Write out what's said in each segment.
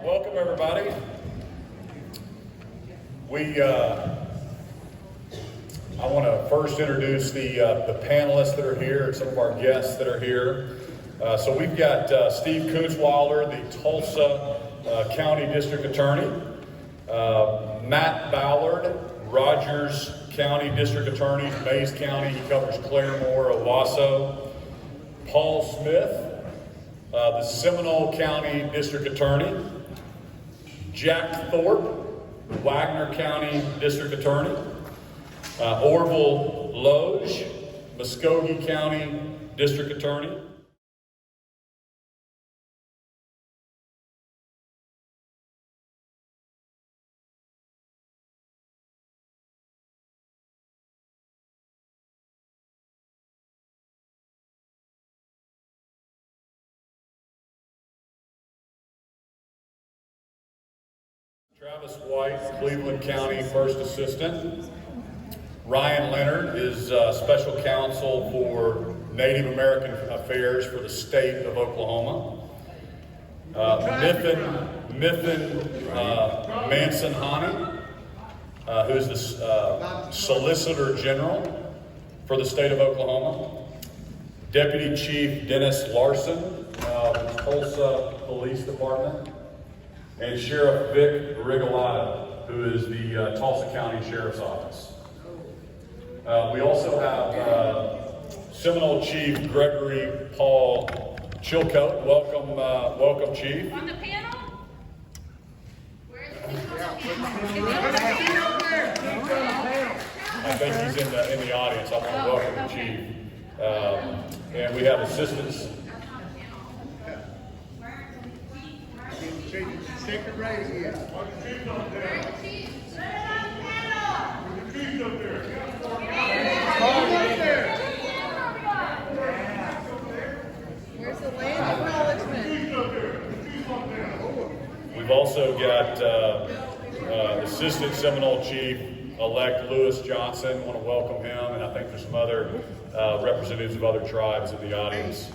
Welcome, everybody. I want to first introduce the panelists that are here and some of our guests that are here. So we've got Steve Kunzweiler, the Tulsa County District Attorney, Matt Ballard, Rogers County District Attorney, Mays County, he covers Claremore, Owasso, Paul Smith, the Seminole County District Attorney, Jack Thorpe, Wagner County District Attorney, Orville Loge, Muscogee County District Attorney, Travis White, Cleveland County First Assistant. Ryan Leonard is Special Counsel for Native American Affairs for the state of Oklahoma. Mithin Manson-Hani, who is the Solicitor General for the state of Oklahoma. Deputy Chief Dennis Larson of the Tulsa Police Department. And Sheriff Vic Rigolato, who is the Tulsa County Sheriff's Office. We also have Seminole Chief Gregory Paul Chilcote. Welcome, Chief. On the panel? Where is I think he's in the audience. I want to welcome the Chief. And we have assistants. Take it right here. Where's the chief? Where's the land acknowledgement? We've also got Assistant Seminole Chief-elect Lewis Johnson. I want to welcome him, and I think there's some other representatives of other tribes in the audience.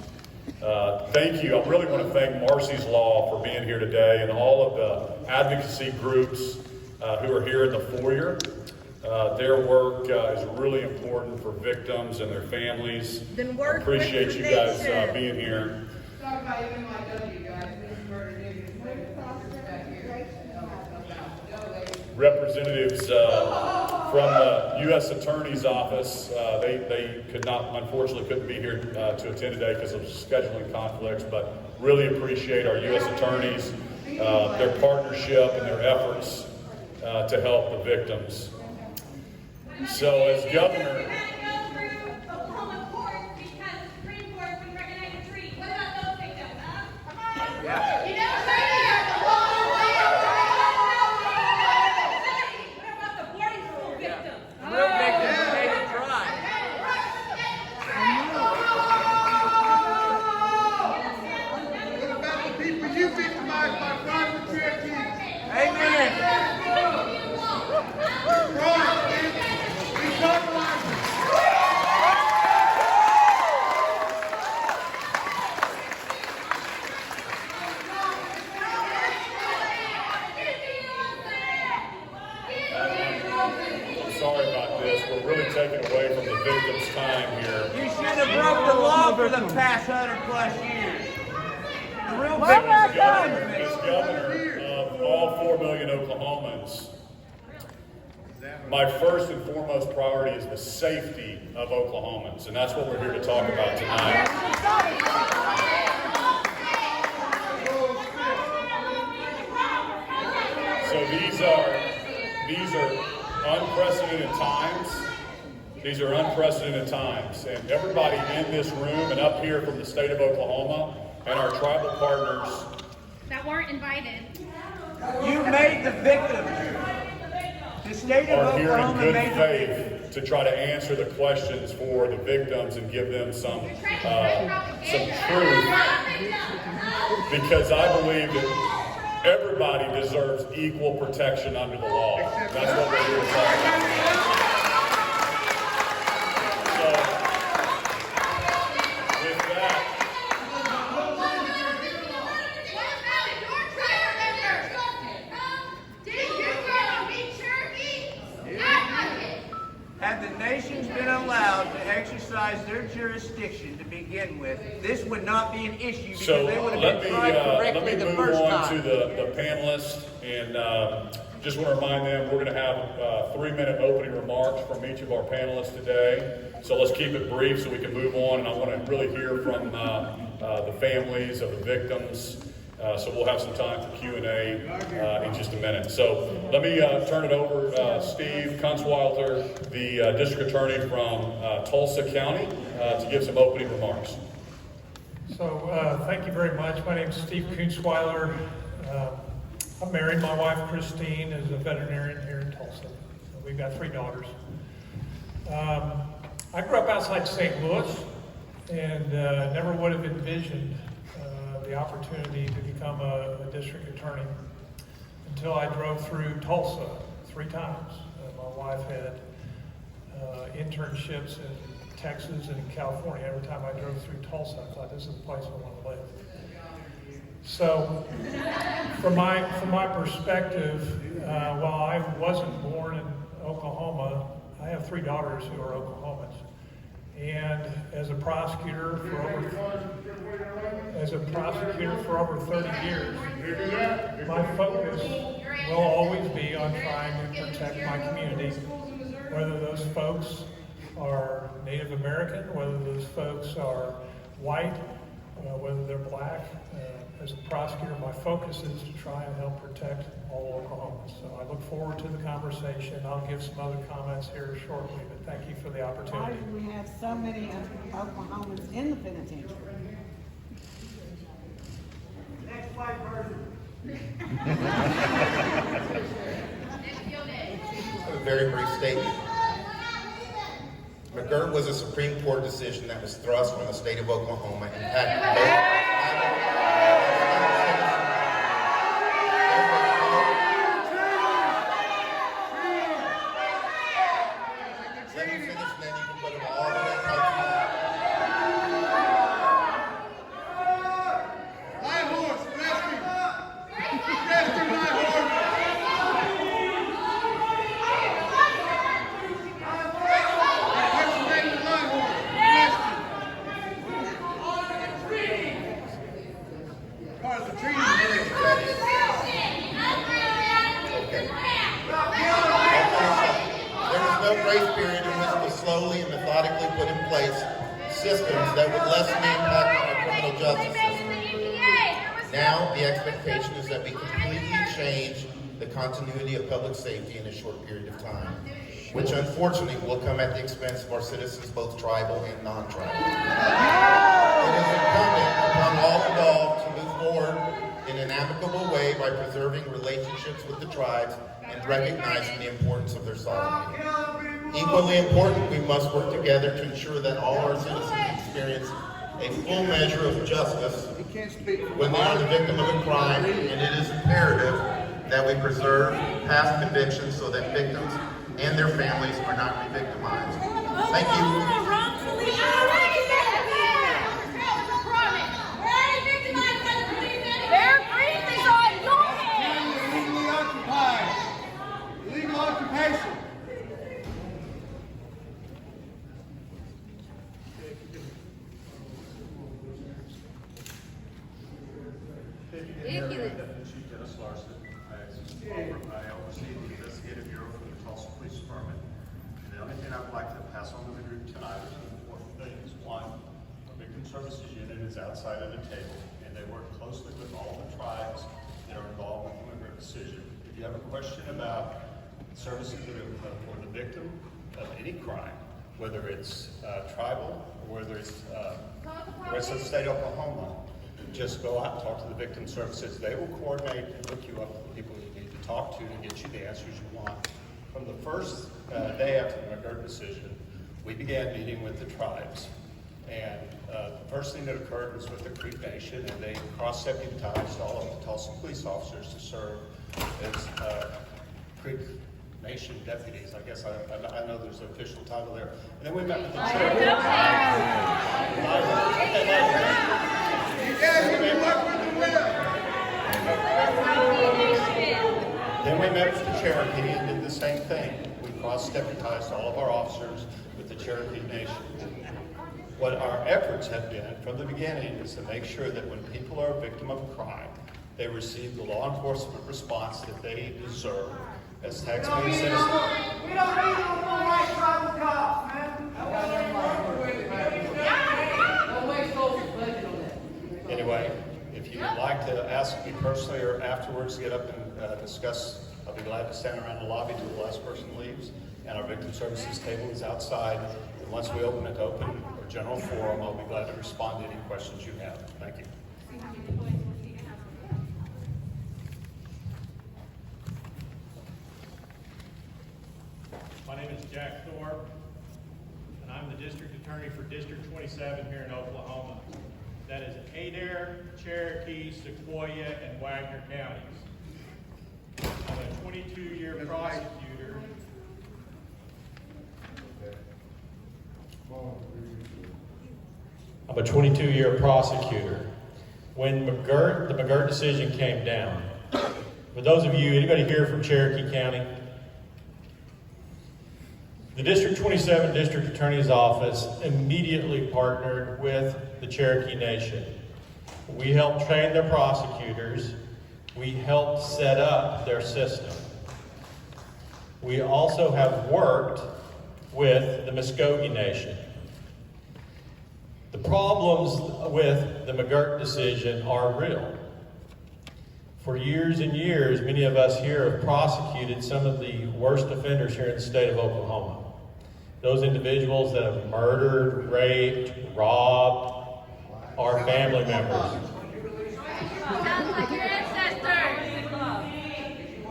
Thank you. I really want to thank Marcy's Law for being here today and all of the advocacy groups who are here in the foyer. Their work is really important for victims and their families. Then work Appreciate with you the guys nation. being here. Talk about MIW, guys. This is murder niggas. Back here. Representatives from the U.S. Attorney's Office, they unfortunately couldn't be here to attend today because of scheduling conflicts, but really appreciate our U.S. attorneys, their partnership and their efforts to help the victims. So as governor, Oklahoma courts because the Supreme Court would recognize a treaty. What about those victims, huh? Come on. Yeah. You never said it. What about the boarding school victims? Real victims made it dry. What about the people you victimized by private Cherokee? Amen. Wrong, man. We totalize it. I'm sorry about this. We're really taking away from the victims' time here. You should have broke the law for the past 100+ years. The real victims are As governor of all 4 million Oklahomans, my first and foremost priority is the safety of Oklahomans, and that's what we're here to talk about tonight. So these are unprecedented times. These are unprecedented times, and everybody in this room and up here from the state of Oklahoma and our tribal partners That weren't invited. You made the victims. The state of are here in Oklahoma good made the victims. faith to try to answer the questions for the victims and give them some truth, because I believe that everybody deserves equal protection under the law. That's what we're here to talk about. So, with that, Had the nations been allowed to exercise their jurisdiction to begin with, this would not be an issue because So they would have let been me tried correctly the move first on time. to the panelists, and just want to remind them we're going to have 3-minute opening remarks from each of our panelists today. So let's keep it brief so we can move on, and I want to really hear from the families of the victims. So we'll have some time for Q&A in just a minute. So let me turn it over Steve Kunzweiler, the district attorney from Tulsa County, to give some opening remarks. So thank you very much. My name is Steve Kunzweiler. I'm married. My wife Christine is a veterinarian here in Tulsa. We've got 3 daughters. I grew up outside St. Louis and never would have envisioned the opportunity to become a district attorney until I drove through Tulsa 3 times. My wife had internships in Texas and in California. Every time I drove through Tulsa, I thought, this is the place I want to live. So, from my perspective, while I wasn't born in Oklahoma, I have 3 daughters who are Oklahomans. And as a prosecutor for over 30 years, my focus will always be on trying to protect my community, whether those folks are Native American, whether those folks are white, whether they're black. As a prosecutor, my focus is to try and help protect all Oklahomans. So I look forward to the conversation. I'll give some other comments here shortly, but thank you for the Why opportunity. do we have so many Oklahomans in the penitentiary? Next white person. A very brief statement. McGirt was a Supreme Court decision that was thrust on the state of Oklahoma, impacting both. Let me finish, and then you can put them all the way up. My horse, rescue. Rescue my horse. What's the name of my horse? Rescue. Part of the treaty. Okay. There was no grace period in which to slowly and methodically put in place systems that would lessen the impact on our criminal justice system. Now, the expectation is that we completely change the continuity of public safety in a short period of time, which unfortunately will come at the expense of our citizens, both tribal and non-tribal. It is incumbent upon all involved to move forward in an amicable way by preserving relationships with the tribes and recognizing the importance of their sovereignty. Equally important, we must work together to ensure that all our citizens experience a full measure of justice when they are the victim of a crime, and it is imperative that we preserve past convictions so that victims and their families are not re-victimized. Thank you. Their grief is on your hands. Illegally occupied. Illegal occupation. Chief Dennis Larson. I oversee the investigative bureau for the Tulsa Police Department. And the only thing I would like to pass on to the group tonight are two important things. One, our Victim Services Unit is outside of the table, and they work closely with all the tribes that are involved with the McGirt decision. If you have a question about services that are for the victim of any crime, whether it's tribal or whether it's the rest of the state of Oklahoma, just go out and talk to the victim services. They will coordinate and hook you up with the people you need to talk to get you the answers you want. From the first day after the McGirt decision, we began meeting with the tribes. And the first thing that occurred was with the Creek Nation, and they cross-deputized all of the Tulsa police officers to serve as Creek Nation deputies. I guess I know there's an official title there. And then we met with the Cherokee. Yeah, you can work with the widow. Then we met with the Cherokee and did the same thing. We cross-deputized all of our officers with the Cherokee Nation. What our efforts have been from the beginning is to make sure that when people are a victim of a crime, they receive the law enforcement response that they deserve as taxpaying citizens. We don't need no more white tribal cops, man. Anyway, if you'd like to ask me personally or afterwards, get up and discuss, I'll be glad to stand around the lobby till the last person leaves. And our victim services table is outside. And once we open it to open or general forum, I'll be glad to respond to any questions you have. Thank you. My name is Jack Thorpe, and I'm the district attorney for District 27 here in Oklahoma. That is Adair, Cherokee, Sequoyah, and Wagner counties. I'm a 22-year prosecutor. I'm a 22-year prosecutor. When the McGirt decision came down, for those of you, anybody here from Cherokee County? The District 27 District Attorney's Office immediately partnered with the Cherokee Nation. We helped train their prosecutors. We helped set up their system. We also have worked with the Muscogee Nation. The problems with the McGirt decision are real. For years and years, many of us here have prosecuted some of the worst offenders here in the state of Oklahoma. Those individuals that have murdered, raped, robbed our family members.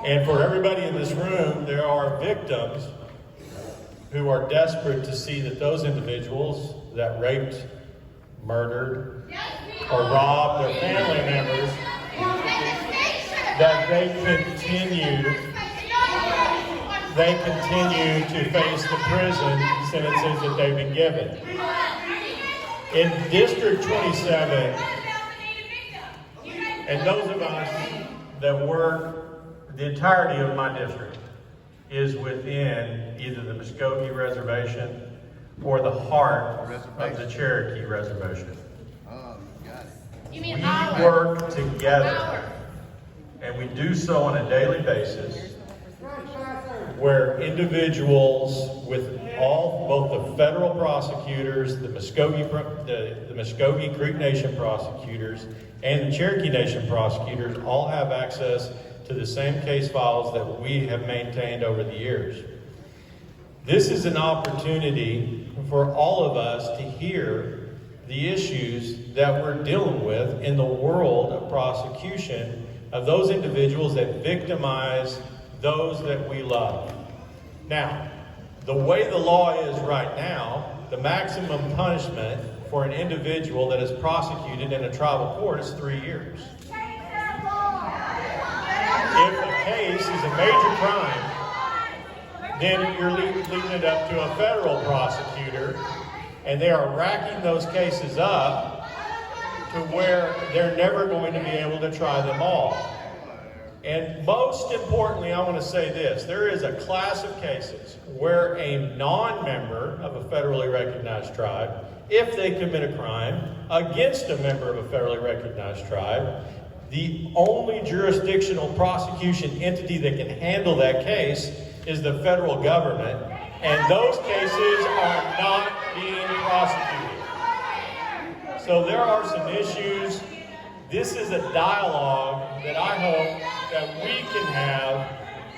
And for everybody in this room, there are victims who are desperate to see that those individuals that raped, murdered, or robbed their family members, that they continue to face the prison sentences that they've been given. In District 27, and those of us that work, the entirety of my district is within either the Muscogee Reservation or the heart of the Cherokee Reservation. We work together, and we do so on a daily basis, where individuals with both the federal prosecutors, the Muscogee Creek Nation prosecutors, and the Cherokee Nation prosecutors all have access to the same case files that we have maintained over the years. This is an opportunity for all of us to hear the issues that we're dealing with in the world of prosecution of those individuals that victimize those that we love. Now, the way the law is right now, the maximum punishment for an individual that is prosecuted in a tribal court is 3 years. If a case is a major crime, then you're leaving it up to a federal prosecutor, and they are racking those cases up to where they're never going to be able to try them all. And most importantly, I want to say this. There is a class of cases where a non-member of a federally recognized tribe, if they commit a crime against a member of a federally recognized tribe, the only jurisdictional prosecution entity that can handle that case is the federal government, and those cases are not being prosecuted. So there are some issues. This is a dialogue that I hope that we can have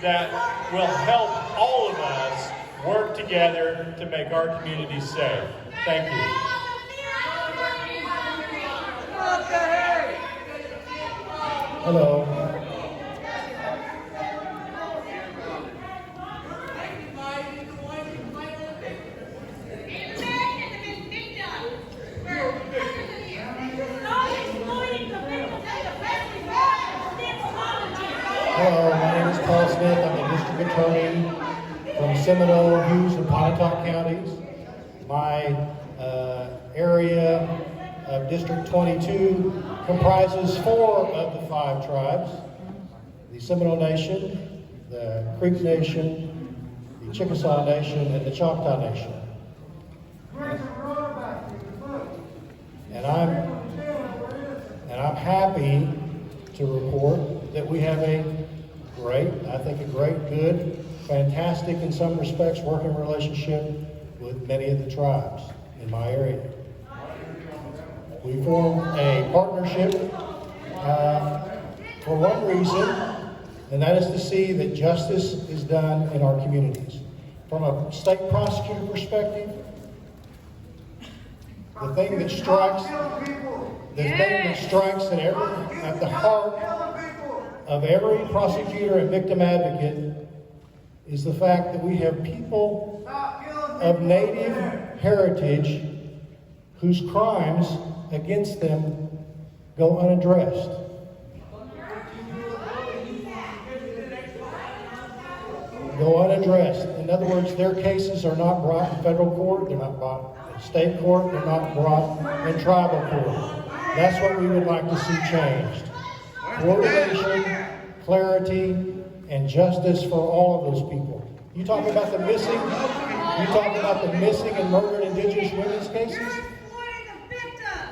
that will help all of us work together to make our community safe. Thank you. Hello. Hello, my name is Paul Smith. I'm the district attorney from Seminole, Hughes, and Pontotoc counties. My area of District 22 comprises 4 of the 5 tribes: the Seminole Nation, the Creek Nation, the Chickasaw Nation, and the Choctaw Nation. And I'm happy to report that we have a great, good, fantastic in some respects, working relationship with many of the tribes in my area. We formed a partnership for one reason, and that is to see that justice is done in our communities. From a state prosecutor perspective, the thing that strikes at the heart of every prosecutor and victim advocate is the fact that we have people of Native heritage whose crimes against them go unaddressed. In other words, their cases are not brought in federal court, they're not brought in state court, they're not brought in tribal court. That's what we would like to see changed. Coordination, clarity, and justice for all of those people. You talk about the missing and murdered Indigenous women's cases?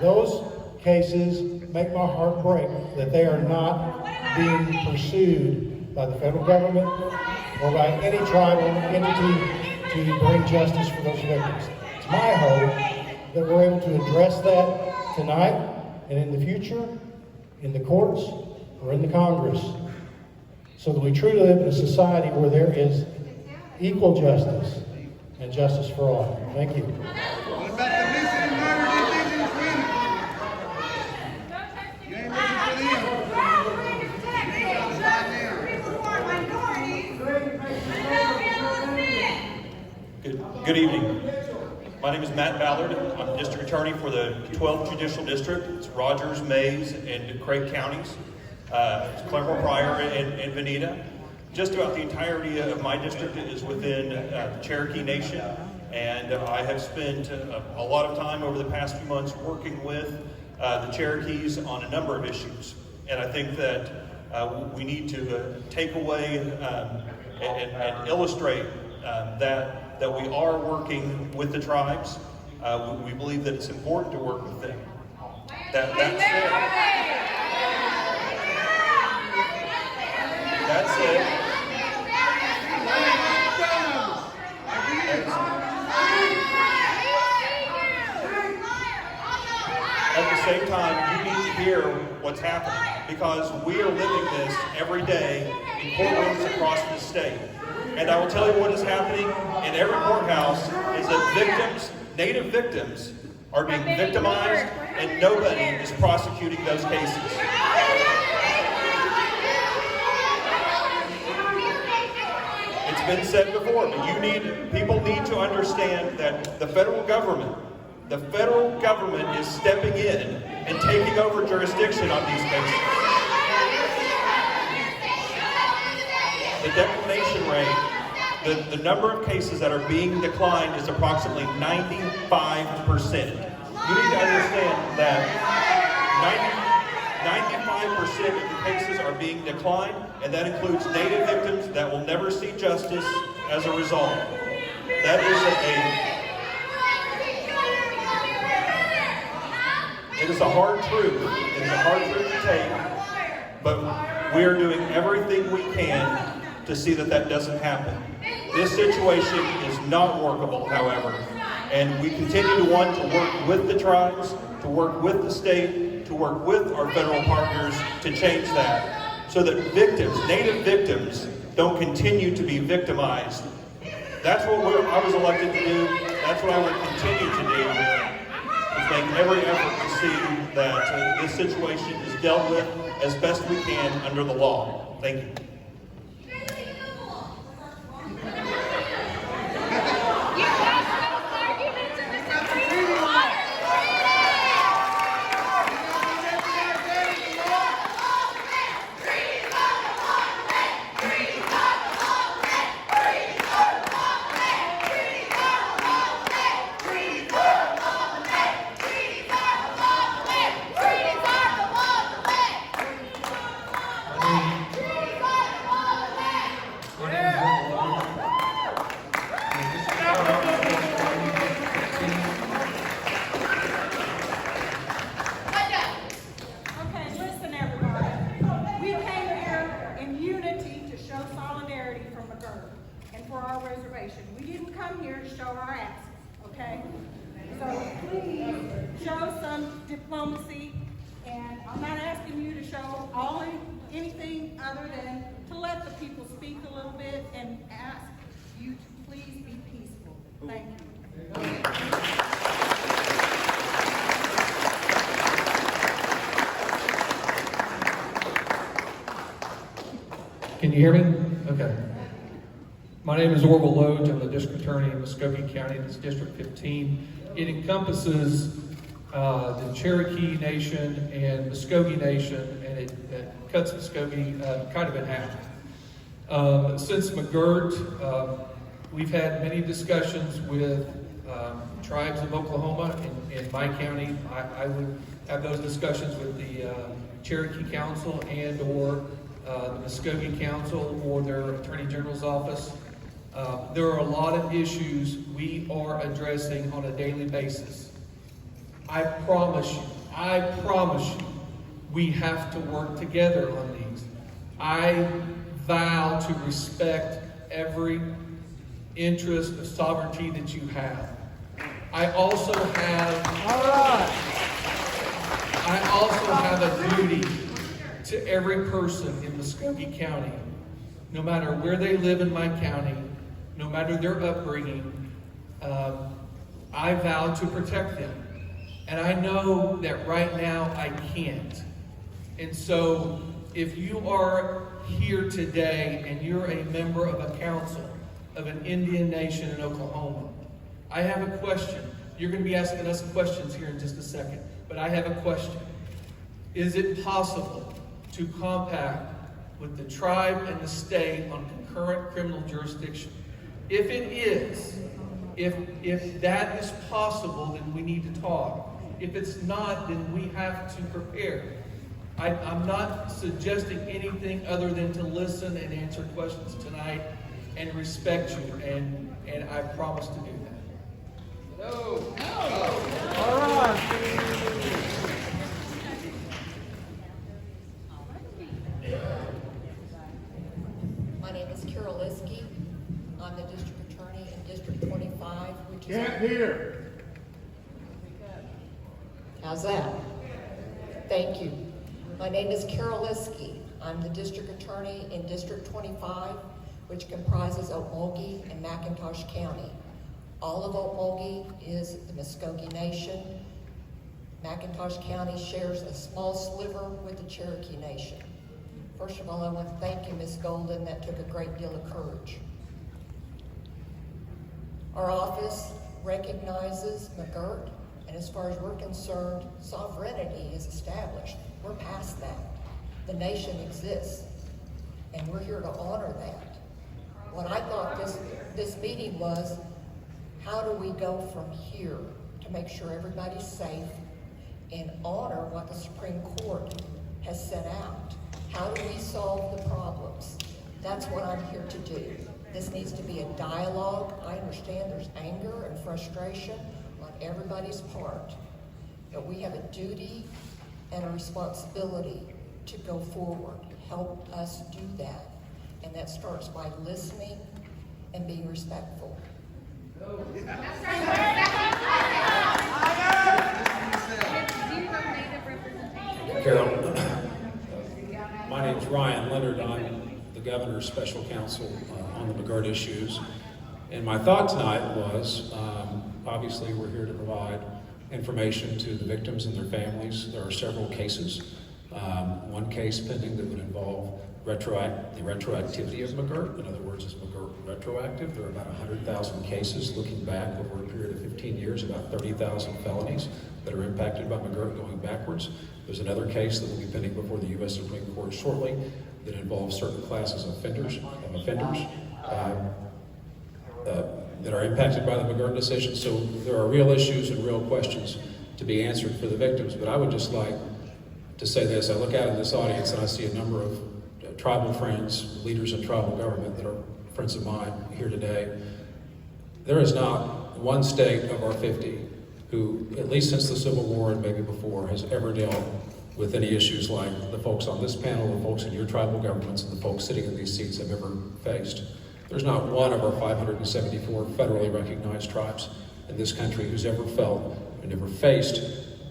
Those cases make my heart break that they are not being pursued by the federal government or by any tribal entity to bring justice for those victims. It's my hope that we're able to address that tonight and in the future, in the courts or in the Congress, so that we truly live in a society where there is equal justice and justice for all. Thank you. What about the missing and murdered Indigenous women? You ain't looking for them. Good evening. My name is Matt Ballard. I'm District Attorney for the 12th Judicial District. It's Rogers, Mays, and Craig counties. It's Claremore, Pryor, and Veneta. Just about the entirety of my district is within the Cherokee Nation, and I have spent a lot of time over the past few months working with the Cherokees on a number of issues. And I think that we need to take away and illustrate that we are working with the tribes. We believe that it's important to work with them. That's it. At the same time, you need to hear what's happening, because we are living this every day in courtrooms across the state. And I will tell you what is happening in every courthouse is that victims, Native victims, are being victimized, and nobody is prosecuting those cases. It's been said before, but people need to understand that the federal government is stepping in and taking over jurisdiction on these cases. The declination rate, the number of cases that are being declined is approximately 95%. You need to understand that 95% of the cases are being declined, and that includes Native victims that will never see justice as a result. That is it is a hard truth. It is a hard truth to take, but we are doing everything we can to see that that doesn't happen. This situation is not workable, however, and we continue to want to work with the tribes, to work with the state, to work with our federal partners to change that, so that victims, Native victims, don't continue to be victimized. That's what I was elected to do. That's what I will continue to do, is make every effort to see that this situation is dealt with as best we can under the law. Thank you. okay? So please show some diplomacy, and I'm not asking you to show anything other than to let the people speak a little bit and ask you to please be peaceful. Thank you. Can you hear me? Okay. My name is Orville Loge. I'm the district attorney in Muscogee County. This is District 15. It encompasses the Cherokee Nation and Muscogee Nation, and it cuts Muscogee kind of in half. Since McGirt, we've had many discussions with tribes of Oklahoma in my county. I would have those discussions with the Cherokee Council and or the Muscogee Council or their Attorney General's office. There are a lot of issues we are addressing on a daily basis. I promise you, we have to work together on these. I vow to respect every interest of sovereignty that you have. I also have a duty to every person in Muscogee County, no matter where they live in my county, no matter their upbringing. I vow to protect them. And I know that right now I can't. And so if you are here today and you're a member of a council of an Indian nation in Oklahoma, I have a question. You're going to be asking us questions here in just a second, but I have a question. Is it possible to compact with the tribe and the state on concurrent criminal jurisdiction? If it is, if that is possible, then we need to talk. If it's not, then we have to prepare. I'm not suggesting anything other than to listen and answer questions tonight and respect you, and I promise to do that. No. All right. My name is Carol Liskey. I'm the district attorney in District 25, which is... Can't hear. How's that? Thank you. My name is Carol Liskey. I'm the district attorney in District 25, which comprises Okmulgee and McIntosh County. All of Okmulgee is the Muscogee Nation. McIntosh County shares a small sliver with the Cherokee Nation. First of all, I want to thank you, Ms. Golden. That took a great deal of courage. Our office recognizes McGirt, and as far as we're concerned, sovereignty is established. We're past that. The nation exists, and we're here to honor that. What I thought this meeting was, how do we go from here to make sure everybody's safe and honor what the Supreme Court has set out? How do we solve the problems? That's what I'm here to do. This needs to be a dialogue. I understand there's anger and frustration on everybody's part, but we have a duty and a responsibility to go forward. Help us do that. And that starts by listening and being respectful. Carol, my name's Ryan Leonard. I'm the governor's special counsel on the McGirt issues. And my thought tonight was, obviously we're here to provide information to the victims and their families. There are several cases. One case pending that would involve the retroactivity of McGirt. In other words, is McGirt retroactive? There are about 100,000 cases looking back over a period of 15 years, about 30,000 felonies that are impacted by McGirt going backwards. There's another case that will be pending before the U.S. Supreme Court shortly that involves certain classes of offenders that are impacted by the McGirt decision. So there are real issues and real questions to be answered for the victims. But I would just like to say this. I look out in this audience and I see a number of tribal friends, leaders in tribal government that are friends of mine here today. There is not one state of our 50 who, at least since the Civil War and maybe before, has ever dealt with any issues like the folks on this panel, the folks in your tribal governments, and the folks sitting in these seats have ever faced. There's not one of our 574 federally recognized tribes in this country who's ever felt and ever faced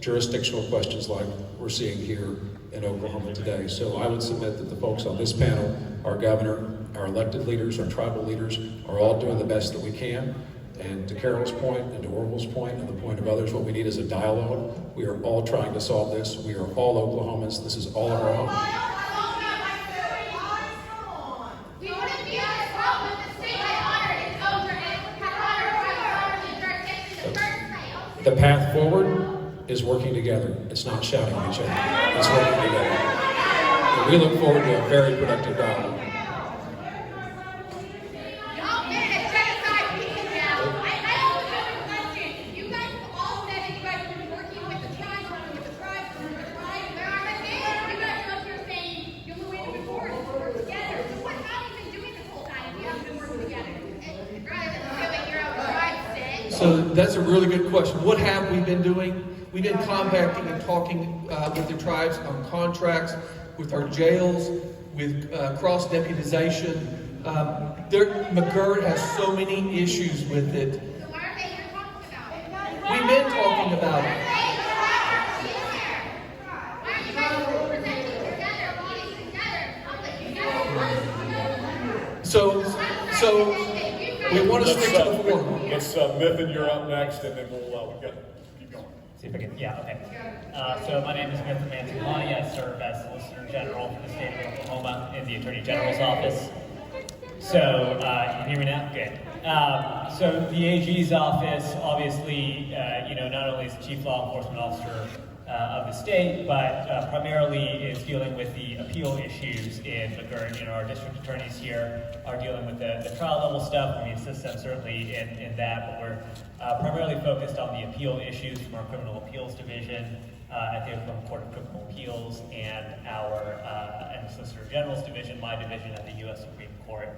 jurisdictional questions like we're seeing here in Oklahoma today. So I would submit that the folks on this panel, our governor, our elected leaders, our tribal leaders, are all doing the best that we can. And to Carol's point, and to Orville's point, and the point of others, what we need is a dialogue. We are all trying to solve this. We are all Oklahomans. This is all of our home. We wouldn't be on this road if the state had honored its own jurisdiction. The path forward is working together. It's not shouting at each other. It's working together. And we look forward to a very productive dialogue. Y'all made a genocide meeting now. I have a question. You guys have all said that you guys have been working with the tribes, where are the kids? You guys are up here saying you're moving to forward and work together. So what have you been doing this whole time if you haven't been working together? Rather than doing your own tribe sit. So that's a really good question. What have we been doing? We've been contacting and talking with the tribes on contracts, with our jails, with cross-deputization. McGirt has so many issues with it. So why aren't they here talking about it? We've been talking about it. Why are you guys presenting together, meeting together, So we want to stick to the form. Let's Miffin, you're up next, and then we'll we've got keep going. See if I can, yeah, okay. So my name is Miffin Manzamani. I serve as Solicitor General for the state of Oklahoma in the Attorney General's office. So, you can hear me now? Good. So the AG's office, obviously, not only is the Chief Law Enforcement Officer of the state, but primarily is dealing with the appeal issues in McGirt. Our district attorneys here are dealing with the trial level stuff, and we assist them certainly in that, but we're primarily focused on the appeal issues from our Criminal Appeals Division at the Oklahoma Court of Criminal Appeals and and the Solicitor General's Division, my division at the U.S. Supreme Court.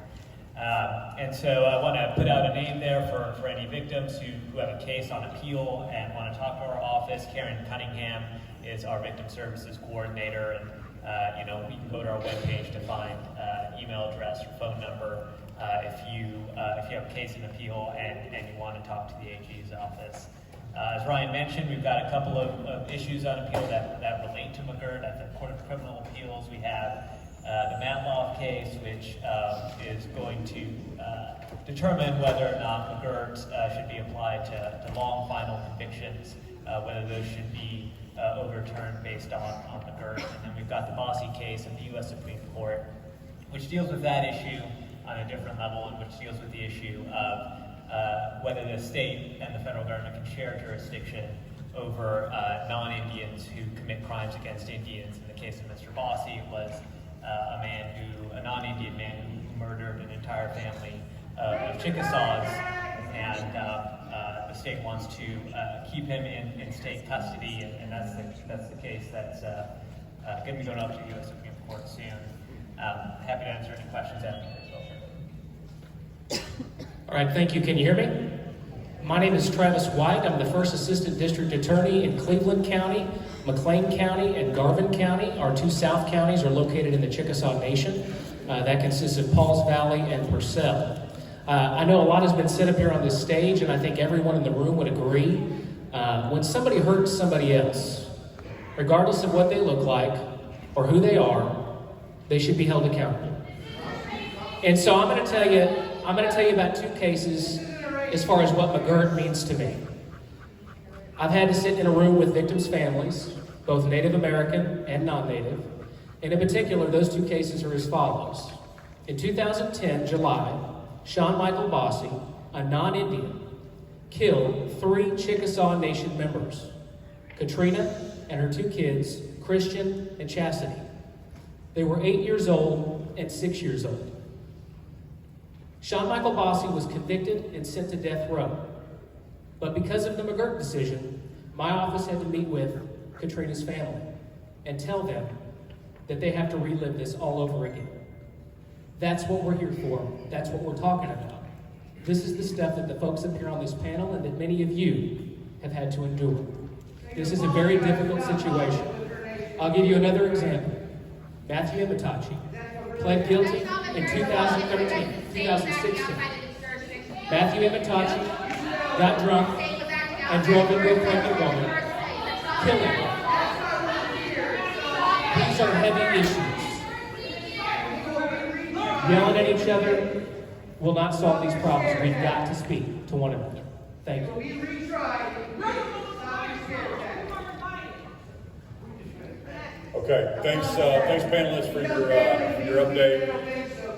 And so I want to put out a name there for any victims who have a case on appeal and want to talk to our office. Karen Cunningham is our Victim Services Coordinator, and you can go to our webpage to find email address or phone number if you have a case in appeal and you want to talk to the AG's office. As Ryan mentioned, we've got a couple of issues on appeal that relate to McGirt. At the Court of Criminal Appeals, we have the Matloff case, which is going to determine whether or not McGirt should be applied to long final convictions, whether those should be overturned based on McGirt. And then we've got the Bossy case of the U.S. Supreme Court, which deals with that issue on a different level, and which deals with the issue of whether the state and the federal government can share jurisdiction over non-Indians who commit crimes against Indians. In the case of Mr. Bossy, it was a non-Indian man who murdered an entire family of Chickasaws, and the state wants to keep him in state custody, and that's the case that's going to be going up to the U.S. Supreme Court soon. Happy to answer any questions after this. All right, thank you. Can you hear me? My name is Travis White. I'm the first Assistant District Attorney in Cleveland County, McLean County, and Garvin County. Our two south counties are located in the Chickasaw Nation. That consists of Pauls Valley and Purcell. I know a lot has been said up here on this stage, and I think everyone in the room would agree. When somebody hurts somebody else, regardless of what they look like or who they are, they should be held accountable. And so I'm going to tell you about two cases as far as what McGirt means to me. I've had to sit in a room with victims' families, both Native American and non-Native. And in particular, those two cases are as follows. In 2010, July, Sean Michael Bossy, a non-Indian, killed 3 Chickasaw Nation members, Katrina and her 2 kids, Christian and Chastity. They were 8 years old and 6 years old. Sean Michael Bossy was convicted and sent to death row. But because of the McGirt decision, my office had to meet with Katrina's family and tell them that they have to relive this all over again. That's what we're here for. That's what we're talking about. This is the stuff that the folks up here on this panel and that many of you have had to endure. This is a very difficult situation. I'll give you another example. Matthew Imitachi pled guilty in 2016. Matthew Imitachi got drunk, and drove into a pregnant woman, killing her. These are heavy issues. Yelling at each other will not solve these problems. We've got to speak to one another. Thank you. Okay, thanks panelists for your update.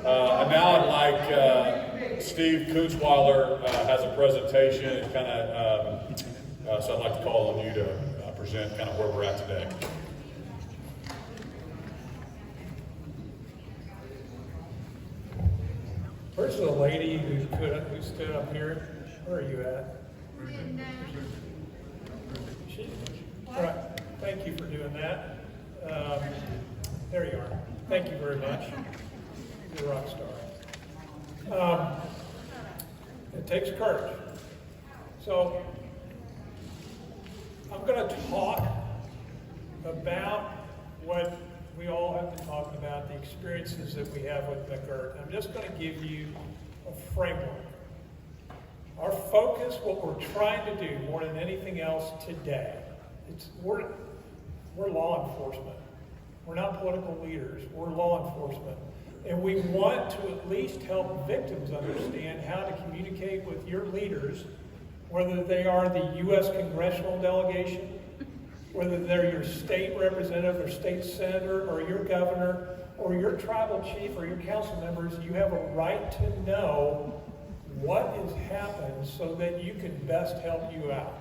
And now I'd like Steve Kunzweiler has a presentation, and kind of so I'd like to call on you to present kind of where we're at today. Where's the lady who stood up here? Where are you at? All right. Thank you for doing that. There you are. Thank you very much. You're a rock star. It takes courage. So I'm going to talk about what we all have been talking about, the experiences that we have with McGirt. I'm just going to give you a framework. Our focus, what we're trying to do more than anything else today, we're law enforcement. We're not political leaders. We're law enforcement. And we want to at least help victims understand how to communicate with your leaders, whether they are the U.S. congressional delegation, whether they're your state representative or state senator or your governor or your tribal chief or your council members. You have a right to know what has happened so that you can best help you out.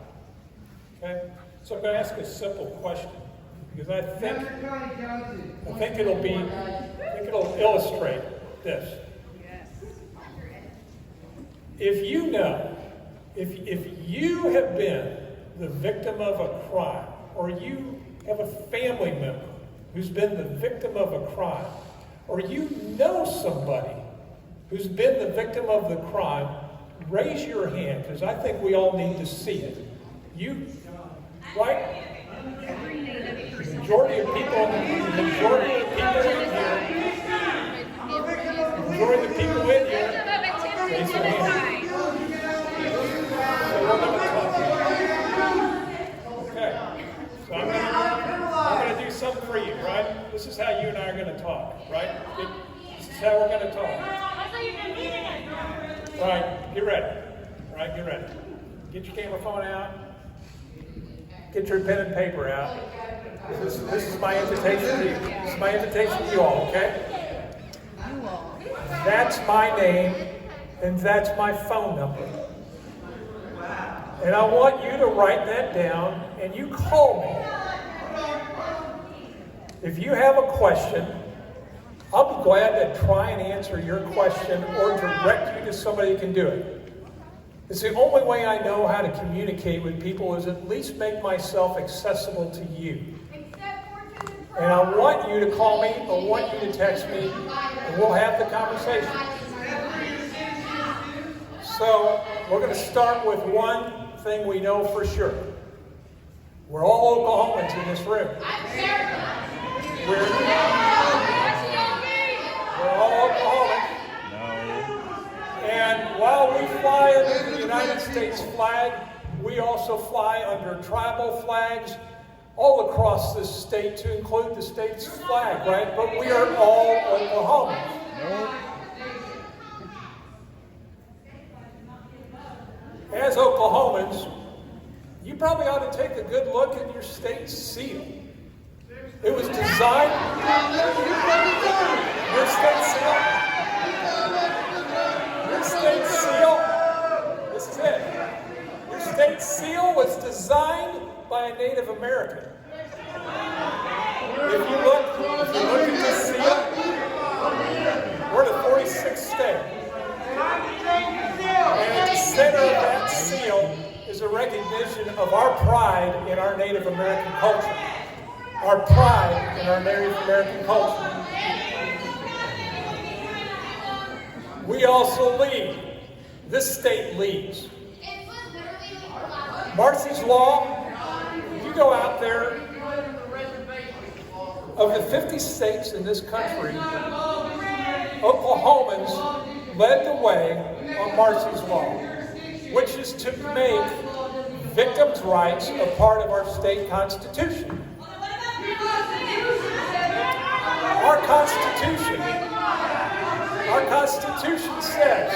Okay? So I'm going to ask a simple question, because I think it'll illustrate this. If you know, if you have been the victim of a crime, or you have a family member who's been the victim of a crime, or you know somebody who's been the victim of the crime, raise your hand, because I think we all need to see it. Right? The majority of people in here, raise their hand. So I'm going to do something for you, right? This is how you and I are going to talk, right? This is how we're going to talk. All right, get ready. All right, get ready. Get your camera phone out. Get your pen and paper out. This is my invitation to you. This is my invitation to you all, okay? That's my name, and that's my phone number. And I want you to write that down, and you call me. If you have a question, I'll be glad to try and answer your question or direct you to somebody who can do it. It's the only way I know how to communicate with people, is at least make myself accessible to you. And I want you to call me, I want you to text me, and we'll have the conversation. So we're going to start with one thing we know for sure. We're all Oklahomans in this room. We're all Oklahomans. And while we fly under the United States flag, we also fly under tribal flags all across this state, to include the state's flag, right? But we are all Oklahomans. As Oklahomans, you probably ought to take a good look at your state seal. It was designed. Your state seal. Your state seal. This is it. Your state seal was designed by a Native American. If you look at this seal, we're the 46th state. And at the center of that seal is a recognition of our pride in our Native American culture. Our pride in our Native American culture. We also lead. This state leads. Marcy's Law, you go out there, of the 50 states in this country, Oklahomans led the way on Marcy's Law. which is to make victims' rights a part of our state constitution. Our Constitution says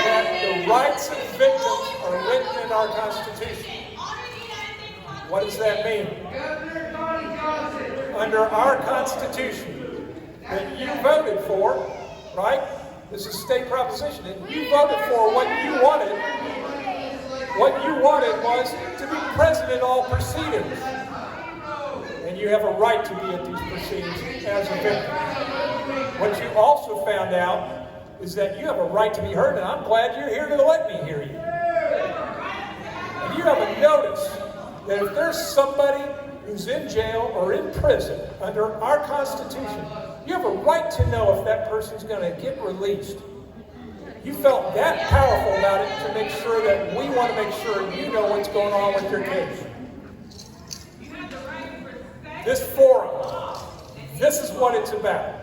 that the rights of victims are written in our Constitution. What does that mean? Under our Constitution that you voted for, right? This is a state proposition, and you voted for what you wanted. What you wanted was to be present in all proceedings. And you have a right to be at these proceedings as a victim. What you also found out is that you have a right to be heard, and I'm glad you're here to let me hear you. And you have a notice that if there's somebody who's in jail or in prison under our Constitution, you have a right to know if that person's going to get released. You felt that powerful about it to make sure that we want to make sure you know what's going on with your case. This forum, this is what it's about.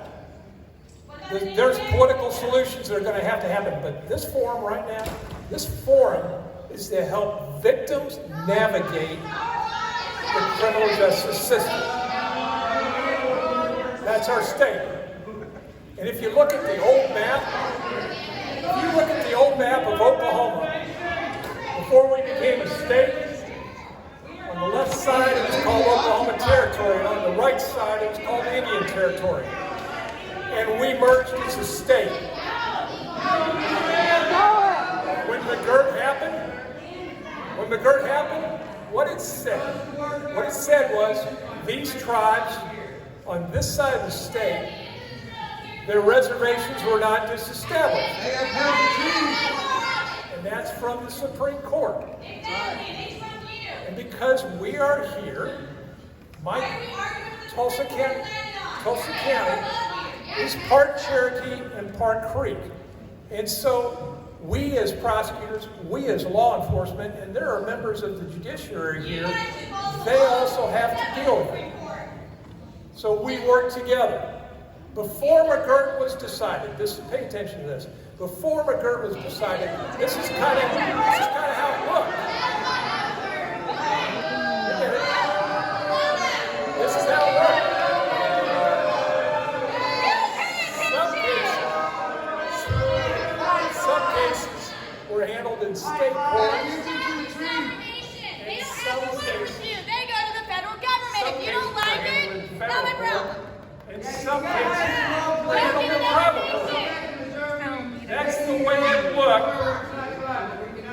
There's political solutions that are going to happen, but this forum right now, this forum is to help victims navigate the criminal justice system. That's our state. And if you look at the old map, of Oklahoma, before we became a state, on the left side it was called Oklahoma Territory, and on the right side it was called Indian Territory. And we merged as a state. When McGirt happened, what it said was these tribes on this side of the state, their reservations were not disestablished. And that's from the Supreme Court. And because we are here, Tulsa County is part Cherokee and part Creek. And so we as prosecutors, we as law enforcement, and there are members of the judiciary here, they also have to deal with it. So we work together. Before McGirt was decided, pay attention to this. Before McGirt was decided, this is kind of how it looked. This is how it looked. Some cases were handled in state court. They go to the federal government. If you don't like it, tell them wrong. In some cases, were handled in tribal court. That's the way it looked.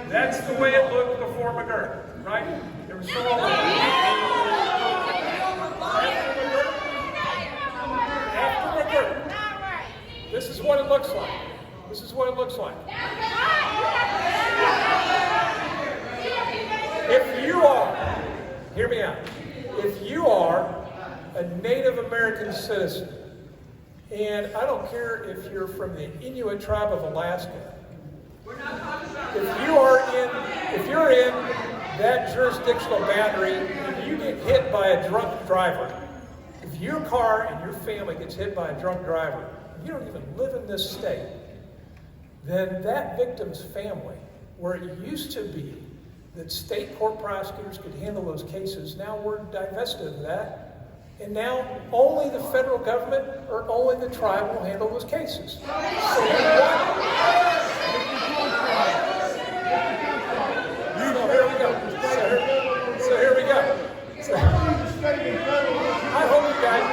That's the way it looked before McGirt, right? There was so After McGirt, this is what it looks like. This is what it looks like. If you are, hear me out, if you are a Native American citizen, and I don't care if you're from the Inuit tribe of Alaska, if you're in that jurisdictional boundary and you get hit by a drunk driver, if your car and your family gets hit by a drunk driver, you don't even live in this state, then that victim's family, where it used to be that state court prosecutors could handle those cases, now we're divested of that. And now only the federal government or only the tribe will handle those cases. So here we go. I hope you guys,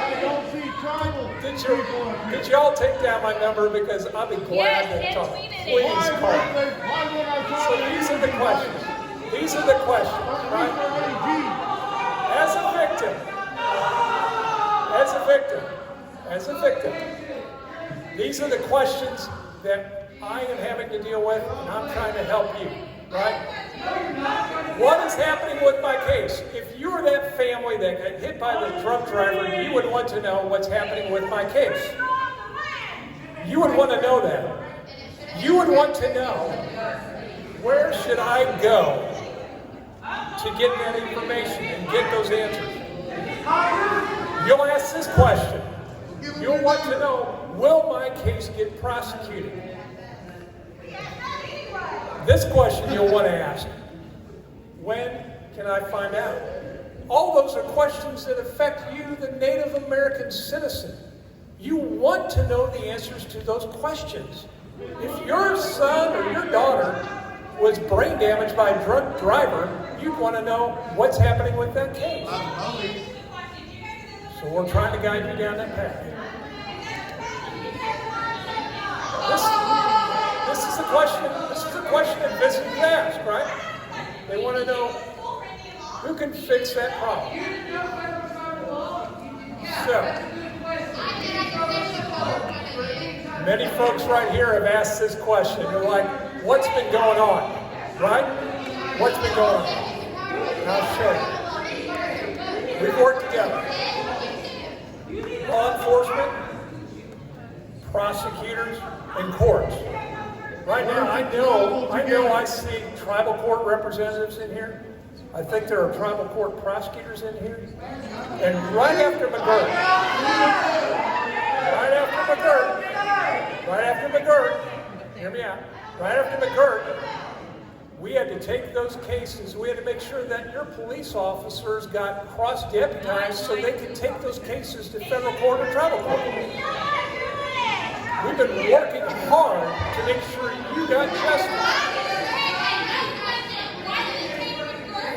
did you all take down my number, because I'll be glad to talk. Please call. So these are the questions. These are the questions, right? As a victim, these are the questions that I am having to deal with, and I'm trying to help you, right? What is happening with my case? If you were that family that got hit by the drunk driver, you would want to know what's happening with my case. You would want to know that. You would want to know, where should I go to get that information and get those answers? You'll ask this question. You'll want to know, will my case get prosecuted? This question you'll want to ask. When can I find out? All those are questions that affect you, the Native American citizen. You want to know the answers to those questions. If your son or your daughter was brain damaged by a drunk driver, you'd want to know what's happening with that case. So we're trying to guide you down that path. This is the question that visitors ask, right? They want to know who can fix that problem. So, many folks right here have asked this question. They're like, what's been going on? Right? What's been going on? And I'll show you. We've worked together. Law enforcement, prosecutors, and courts. Right now, I know I see tribal court representatives in here. I think there are tribal court prosecutors in here. And right after McGirt, hear me out, right after McGirt, we had to take those cases, we had to make sure that your police officers got cross-deputized so they could take those cases to federal court or tribal court. We've been working hard to make sure you got justice.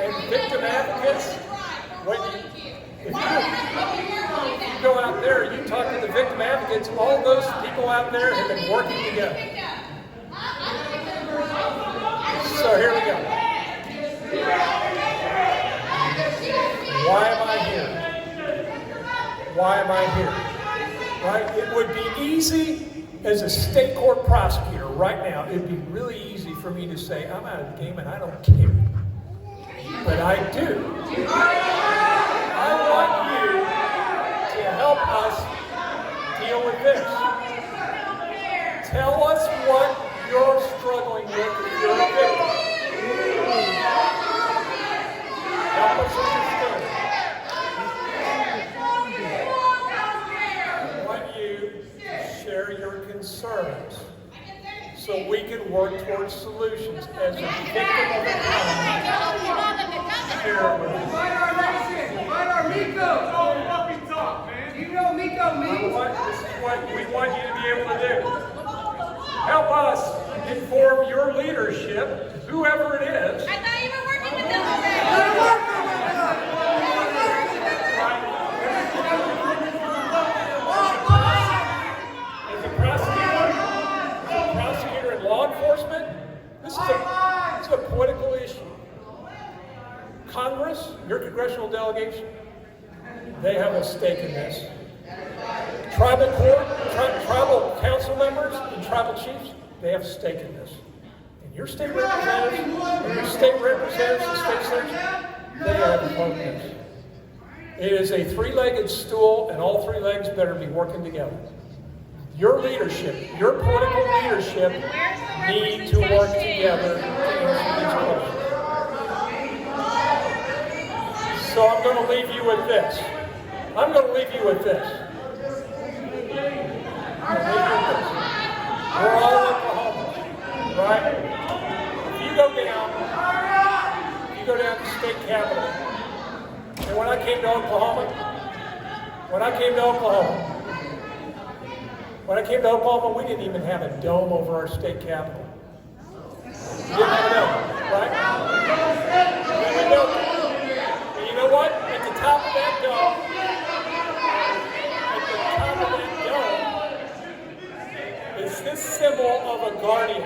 And victim advocates, if you go out there, you talk to the victim advocates, all those people out there have been working together. So here we go. Why am I here? Why am I here? Right? It would be easy as a state court prosecutor right now, it'd be really easy for me to say, I'm out of the game and I don't care. But I do. I want you to help us deal with this. Tell us what you're struggling with if you're a victim. Help us understand. I want you to share your concerns so we can work towards solutions. As a victim of a crime, share it with us. Find our Miko. Don't fucking talk, man. You know Miko means? This is what we want you to be able to do. Help us inform your leadership, whoever it is. I thought you were working with them already. As a prosecutor and law enforcement, this is a political issue. Congress, your congressional delegation, they have a stake in this. Tribal court, tribal council members, and tribal chiefs, they have a stake in this. And your state representatives, and state senators, they have a vote in this. It is a three-legged stool, and all three legs better be working together. Your leadership, your political leadership, need to work together to answer these questions. So I'm going to leave you with this. We're all Oklahoma, right? If you go down to the state capitol, and when I came to Oklahoma, we didn't even have a dome over our state capitol. We didn't have a dome, right? And you know what? At the top of that dome, is this symbol of a guardian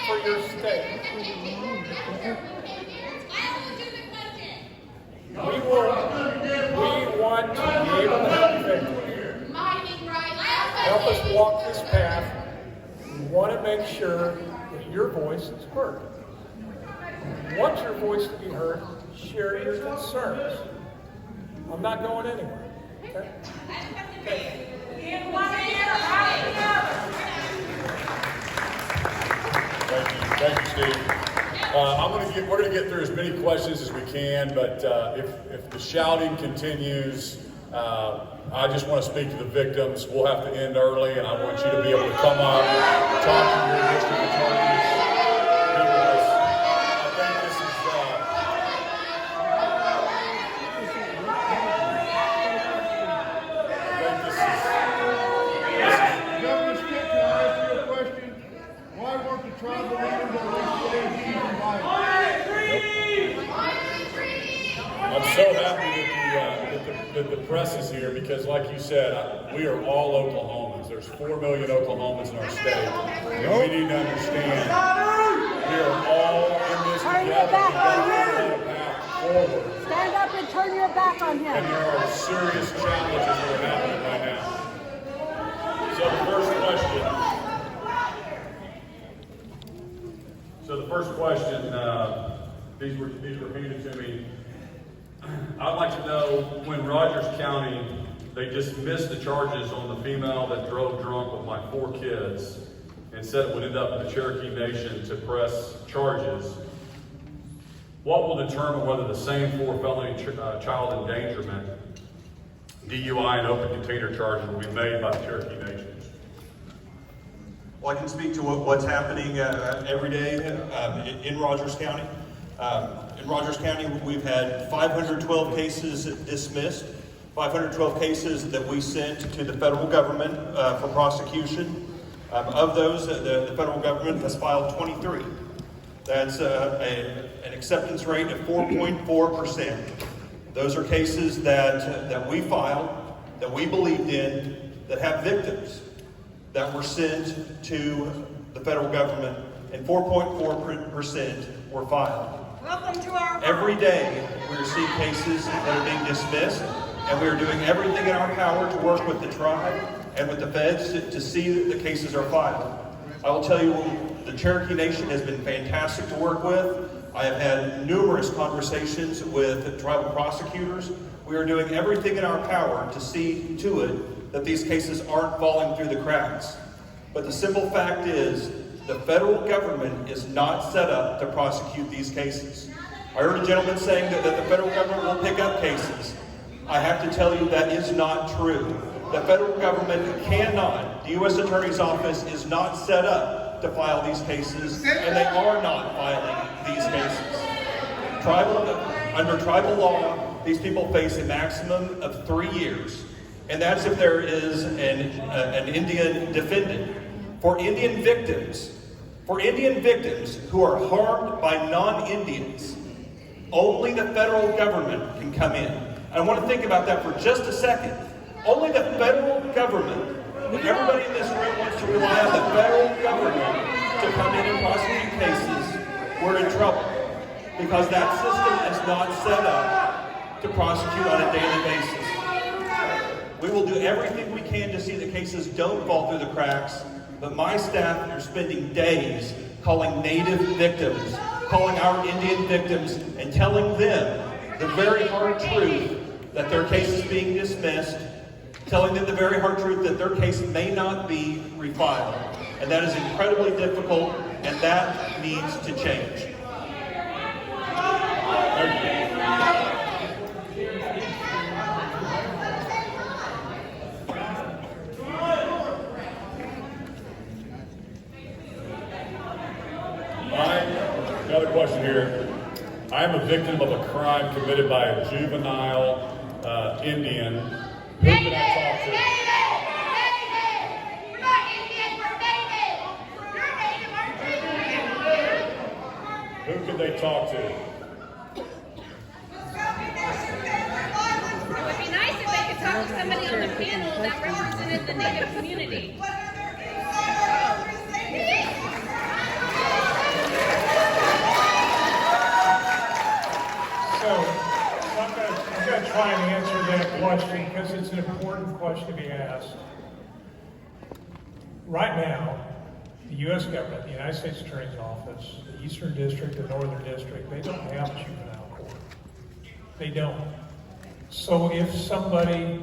for your state. We want to be able to help victims. Help us walk this path. We want to make sure that your voice is heard. You want your voice to be heard. Share your concerns. I'm not going anywhere. Okay? Thank you, Steve. We're going to get through as many questions as we can, but if the shouting continues, I just want to speak to the victims. We'll have to end early, and I want you to be able to come up, talk to your district attorneys, be the press is here because, like you said, we are all Oklahomans. There's 4 million Oklahomans in our state. And we need to understand we are all in this Turn your together. back on We him. got to path forward. Stand up and turn your back on him. And there are serious challenges that are happening right now. So the first question, these were handed to me. I'd like to know when Rogers County, they dismissed the charges on the female that drove drunk with my 4 kids and said it would end up in the Cherokee Nation to press charges. What will determine whether the same 4 felony child endangerment, DUI, and open container charges will be made by the Cherokee Nation? Well, I can speak to what's happening every day in Rogers County. In Rogers County, we've had 512 cases dismissed, 512 cases that we sent to the federal government for prosecution. Of those, the federal government has filed 23. That's an acceptance rate of 4.4%. Those are cases that we filed, that we believed in, that have victims, that were sent to the federal government, and 4.4% were filed. Welcome to our world. Every day, we're seeing cases that are being dismissed, and we're doing everything in our power to work with the tribe and with the feds to see that the cases are filed. I will tell you, the Cherokee Nation has been fantastic to work with. I have had numerous conversations with tribal prosecutors. We are doing everything in our power to see to it that these cases aren't falling through the cracks. But the simple fact is, the federal government is not set up to prosecute these cases. I heard a gentleman saying that the federal government will pick up cases. I have to tell you that is not true. The federal government cannot, the U.S. Attorney's Office is not set up to file these cases, and they are not filing these cases. Under tribal law, these people face a maximum of 3 years, and that's if there is an Indian defendant. For Indian victims who are harmed by non-Indians, only the federal government can come in. I want to think about that for just a second. Only the federal government, everybody in this room wants to rely on the federal government to come in and prosecute cases, we're in trouble. Because that system is not set up to prosecute on a daily basis. We will do everything we can to see that cases don't fall through the cracks, but my staff are spending days calling Native victims, calling our Indian victims, and telling them the very hard truth that their case is being dismissed, telling them the very hard truth that their case may not be refiled. And that is incredibly difficult, and that needs to change. Another question here. I am a victim of a crime committed by a juvenile Indian. Who can I talk to? We're not Indian, we're Native. You're Native, aren't you? Who can they talk to? It would be nice if they could talk to somebody on the panel that represented the Native community. So, I'm going to try and answer that question because it's an important question to be asked. Right now, the U.S. government, the United States Attorney's Office, the Eastern District, the Northern District, they don't have a juvenile court. They don't. So if somebody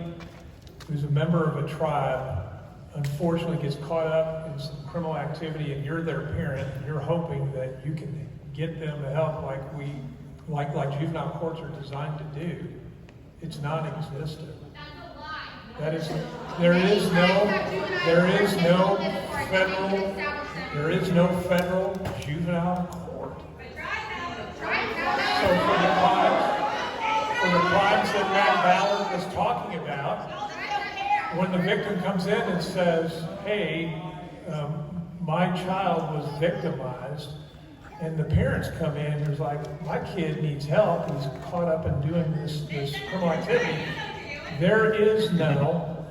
who's a member of a tribe unfortunately gets caught up in some criminal activity and you're their parent and you're hoping that you can get them the help like juvenile courts are designed to do, it's non-existent. There is no federal juvenile court. So for the crimes that Matt Ballard was talking about, when the victim comes in and says, hey, my child was victimized, and the parents come in and like, my kid needs help, he's caught up in doing this criminal activity, There is no,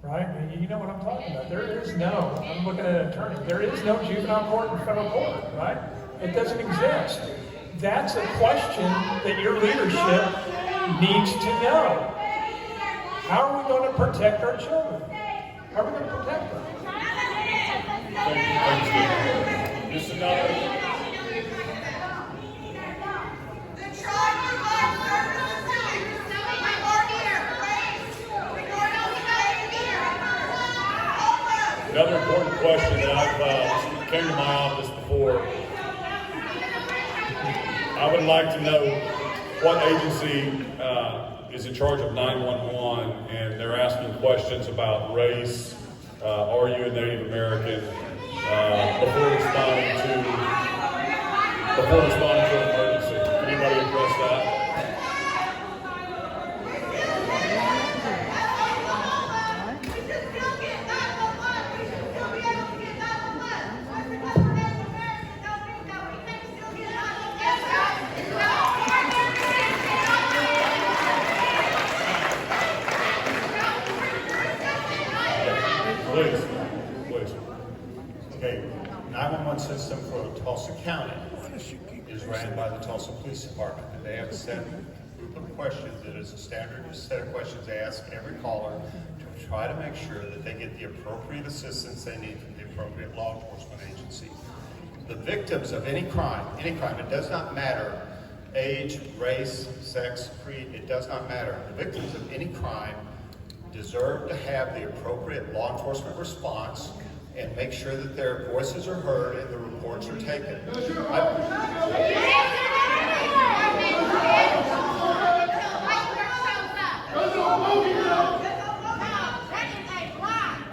right? You know what I'm talking about. There is no, I'm looking at an attorney, there is no juvenile court in federal court, right? It doesn't exist. That's a question that your leadership needs to know. How are we going to protect our children? How are we going to protect them? This is another. Another important question that I've came to my office before. I would like to know what agency is in charge of 911, and they're asking questions about race. Are you a Native American? Before responding to an emergency. Can anybody address that? Please. Okay, 911 system for Tulsa County is ran by the Tulsa Police Department, and they have a set group of questions that is a standard set of questions they ask every caller to try to make sure that they get the appropriate assistance they need from the appropriate law enforcement agency. The victims of any crime, it does not matter age, race, sex, creed, it does not matter. The victims of any crime deserve to have the appropriate law enforcement response and make sure that their voices are heard and the reports are taken.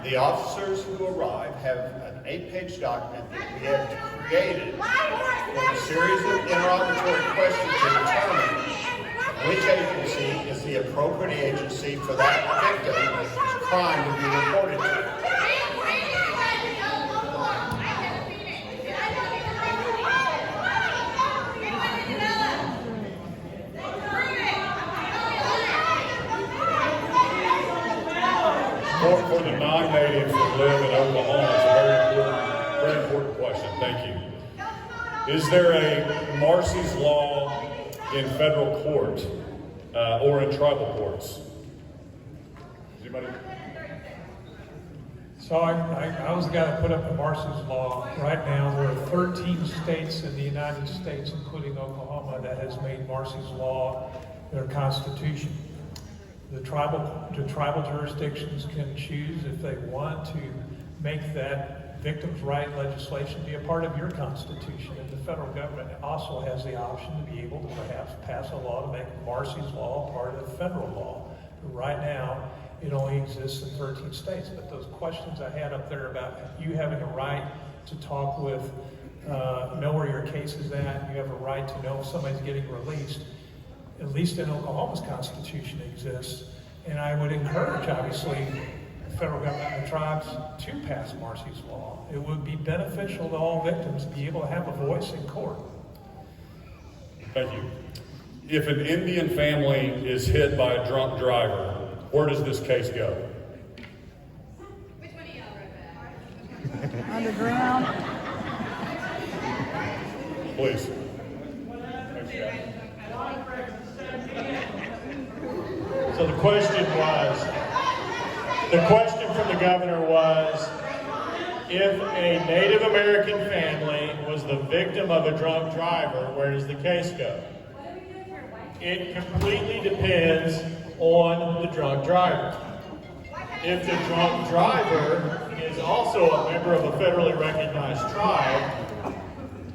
The officers who arrive have an 8-page document that we have created with a series of interrogatory questions to determine which agency is the appropriate agency for that victim's crime to be reported to. For the non-natives that live in Oklahoma, it's a very important question. Thank you. Is there a Marcy's Law in federal court or in tribal courts? Does anybody? So I was the guy that put up the Marcy's Law. Right now, there are 13 states in the United States, including Oklahoma, that has made Marcy's Law their constitution. The tribal jurisdictions can choose if they want to make that victims' right legislation be a part of your constitution. And the federal government also has the option to be able to perhaps pass a law to make Marcy's Law part of federal law. But right now, it only exists in 13 states. But those questions I had up there about you having a right to talk with, know where your case is at, you have a right to know if somebody's getting released, at least in Oklahoma's constitution exists. And I would encourage, obviously, the federal government and the tribes to pass Marcy's Law. It would be beneficial to all victims to be able to have a voice in court. Thank you. If an Indian family is hit by a drunk driver, where does this case go? Which one of y'all wrote that? Underground. Please. So the question from the governor was, if a Native American family was the victim of a drunk driver, where does the case go? It completely depends on the drunk driver. If the drunk driver is also a member of a federally recognized tribe,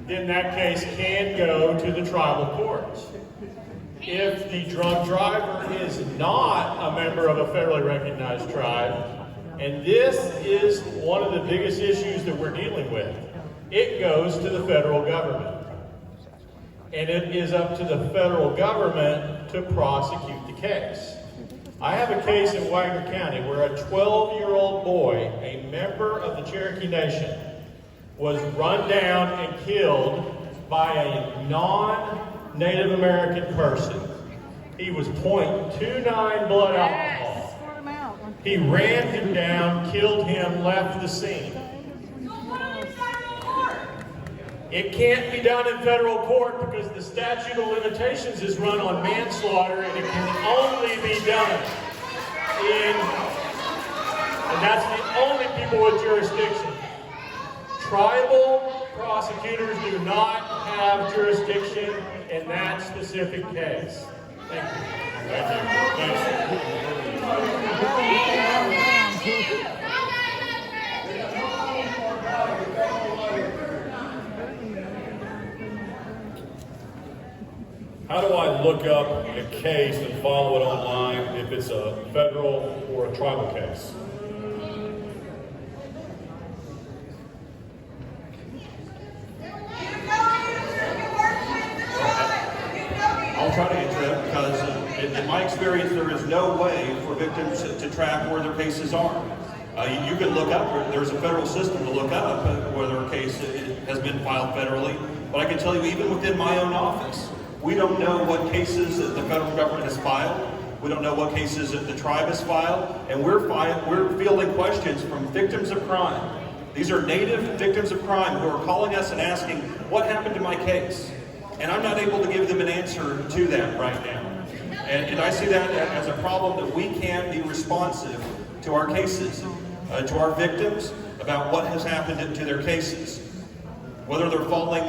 then that case can go to the tribal courts. If the drunk driver is not a member of a federally recognized tribe, and this is one of the biggest issues that we're dealing with, it goes to the federal government. And it is up to the federal government to prosecute the case. I have a case in Wagner County where a 12-year-old boy, a member of the Cherokee Nation, was run down and killed by a non-Native American person. He was .29 blood alcohol. He ran him down, killed him, left the scene. It can't be done in federal court because the statute of limitations is run on manslaughter, and it can only be done and that's the only people with jurisdiction. Tribal prosecutors do not have jurisdiction in that specific case. Thank you. How do I look up a case and follow it online if it's a federal or a tribal case? I'll try to answer that because in my experience, there is no way for victims to track where their cases are. You can look up, there's a federal system to look up whether a case has been filed federally, but I can tell you even within my own office, we don't know what cases the federal government has filed. We don't know what cases the tribe has filed, and we're fielding questions from victims of crime. These are native victims of crime who are calling us and asking, what happened to my case? And I'm not able to give them an answer to that right now. And I see that as a problem that we can't be responsive to our cases, to our victims, about what has happened to their cases. Whether they're falling,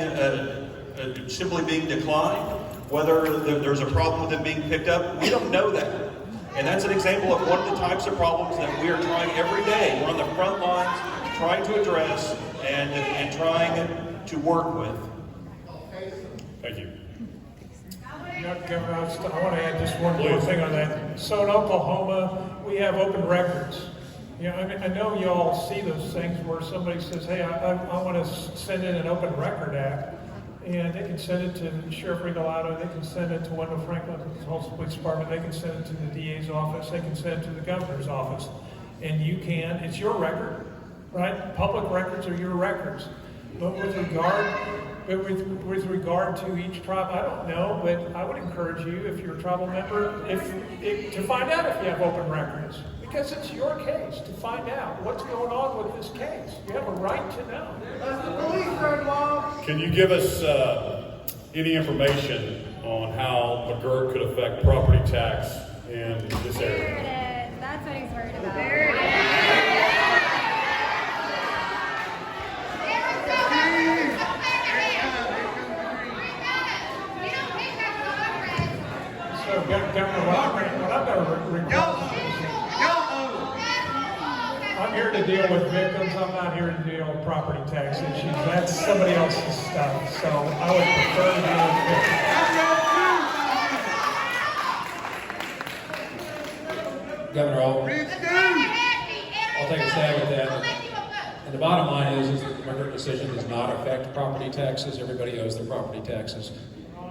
simply being declined, whether there's a problem with them being picked up, we don't know that. And that's an example of one of the types of problems that we are trying every day. We're on the front lines trying to address and trying to work with. Thank you. Governor, I want to add just one more thing on that. So in Oklahoma, we have open records. You know, I mean, I know you all see those things where somebody says, hey, I want to send in an open record act. And they can send it to Sheriff Regalado, they can send it to Wendell Franklin, the Tulsa Police Department, they can send it to the DA's office, they can send it to the governor's office. And you can, it's your record, right? Public records are your records. But with regard to each tribe, I don't know, but I would encourage you, if you're a tribal member, to find out if you have open records. Because it's your case to find out what's going on with this case. You have a right to know. That's the police are involved. Can you give us any information on how McGirt could affect property tax in this area? There it is. That's what he's worried about. So, Governor, what I'm going to request, I'm here to deal with victims. I'm not here to deal with property tax issues. That's somebody else's stuff. So I would prefer to deal with victims. Governor, I'll take a stab at that. And the bottom line is that the McGirt decision does not affect property taxes. Everybody owes their property taxes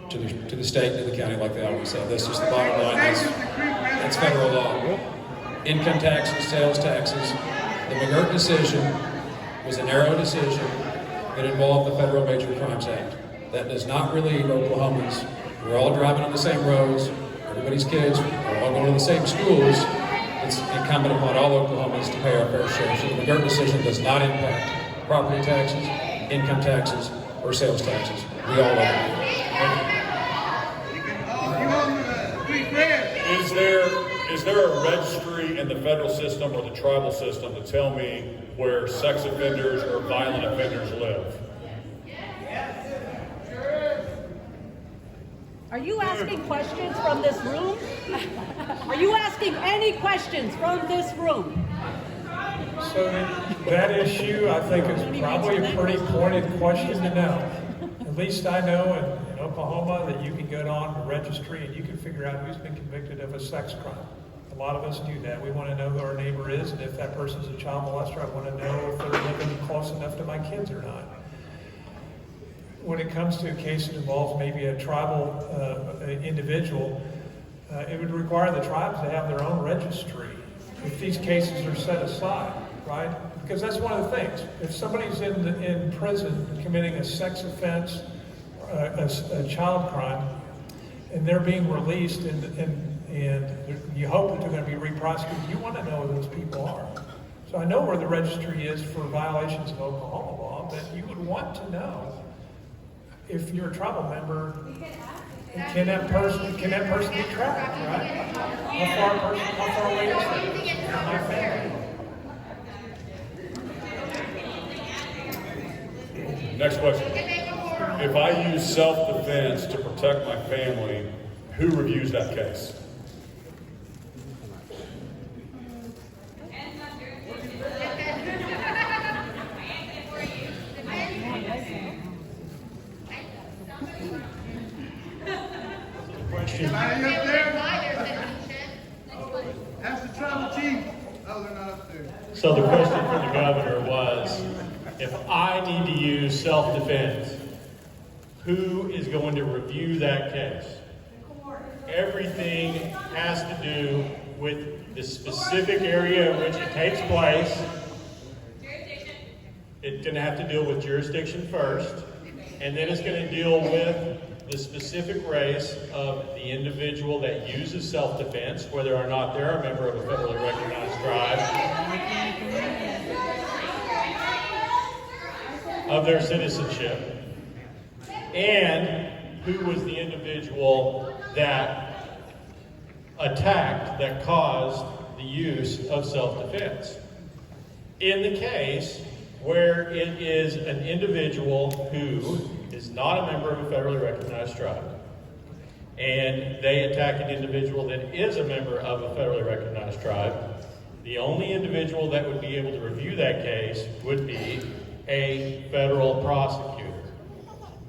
to the state, to the county, like they always say. That's just the bottom line. That's federal law. Income taxes, sales taxes. The McGirt decision was a narrow decision that involved the Federal Major Crimes Act. That does not relieve Oklahomans. We're all driving on the same roads. Everybody's kids are all going to the same schools. It's incumbent upon all Oklahomans to pay our fair share. So the McGirt decision does not impact property taxes, income taxes, or sales taxes. We all owe it. Is there a registry in the federal system or the tribal system to tell me where sex offenders or violent offenders live? Are you asking questions from this room? Are you asking any questions from this room? So that issue, I think, is probably a pretty pointed question to know. At least I know in Oklahoma that you can go on the registry and you can figure out who's been convicted of a sex crime. A lot of us do that. We want to know who our neighbor is, and if that person's a child molester, I want to know if they're living close enough to my kids or not. When it comes to a case that involves maybe a tribal individual, it would require the tribes to have their own registry if these cases are set aside, right? Because that's one of the things. If somebody's in prison committing a sex offense, a child crime, and they're being released, and you hope that they're going to be re-prosecuted, you want to know who those people are. So I know where the registry is for violations of Oklahoma law, but you would want to know if you're a tribal member, can that person be tracked, right? How far away is that from my family? Next question. If I use self-defense to protect my family, who reviews that case? Anybody up there? Ask the tribal chief. Oh, they're not up there. So the question for the governor was, if I need to use self-defense, who is going to review that case? Everything has to do with the specific area in which it takes place. It's going to have to deal with jurisdiction first, and then it's going to deal with the specific race of the individual that uses self-defense, whether or not they're a member of a federally recognized tribe, of their citizenship, and who was the individual that attacked, that caused the use of self-defense. In the case where it is an individual who is not a member of a federally recognized tribe, and they attack an individual that is a member of a federally recognized tribe, the only individual that would be able to review that case would be a federal prosecutor.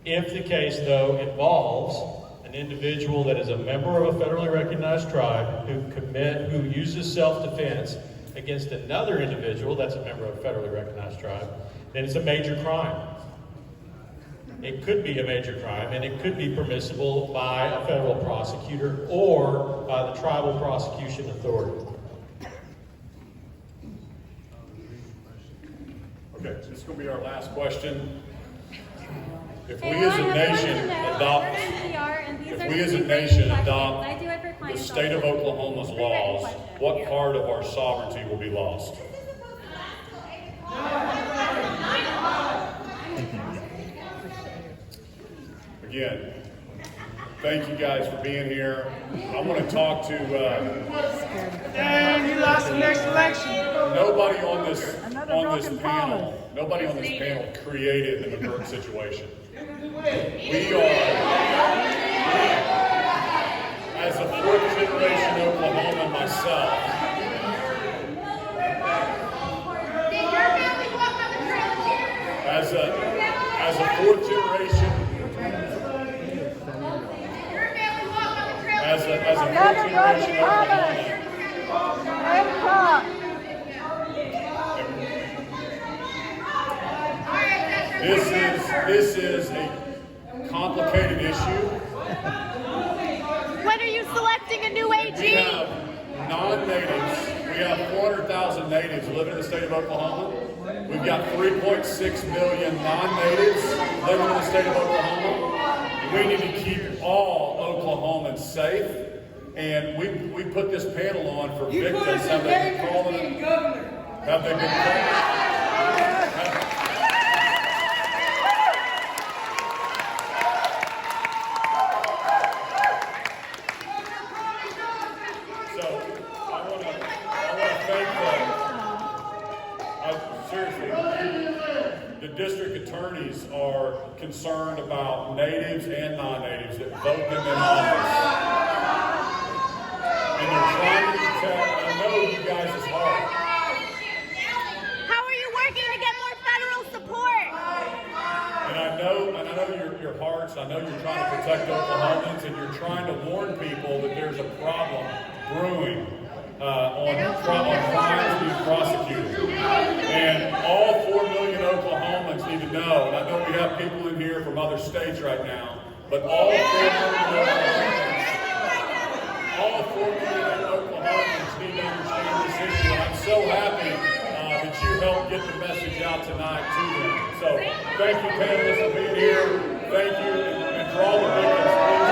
If the case, though, involves an individual that is a member of a federally recognized tribe who uses self-defense against another individual that's a member of a federally recognized tribe, then it's a major crime. It could be a major crime, and it could be permissible by a federal prosecutor or by the tribal prosecution authority. Okay, this is going to be our last question. If we as a nation adopt the state of Oklahoma's laws, what part of our sovereignty will be lost? Again, thank you guys for being here. I want to talk to Dang, you lost the next election. nobody on this panel created the McGirt situation. We are, as a fourth generation Oklahoman myself, as a fourth generation This is a complicated issue. When are you selecting a new AG? We have non-natives. We have 400,000 natives living in the state of Oklahoma. We've got 3.6 million non-natives living in the state of Oklahoma. We need to keep all Oklahomans safe. And we put this panel on for victims. Have they been calling? Have they been calling? District attorneys are concerned about natives and non-natives that vote them in office. And they're trying to protect, I know you guys' heart. How are you working to get more federal support? And I know your hearts, I know you're trying to protect Oklahomans, and you're trying to warn people that there's a problem brewing on crimes being prosecuted. And all 4 million Oklahomans need to know, and I know we have people in here from other states right now, but all 4 million Oklahomans need to understand this issue. And I'm so happy that you helped get the message out tonight to them. So thank you, panelists, for being here. Thank you, and for all the victims, please.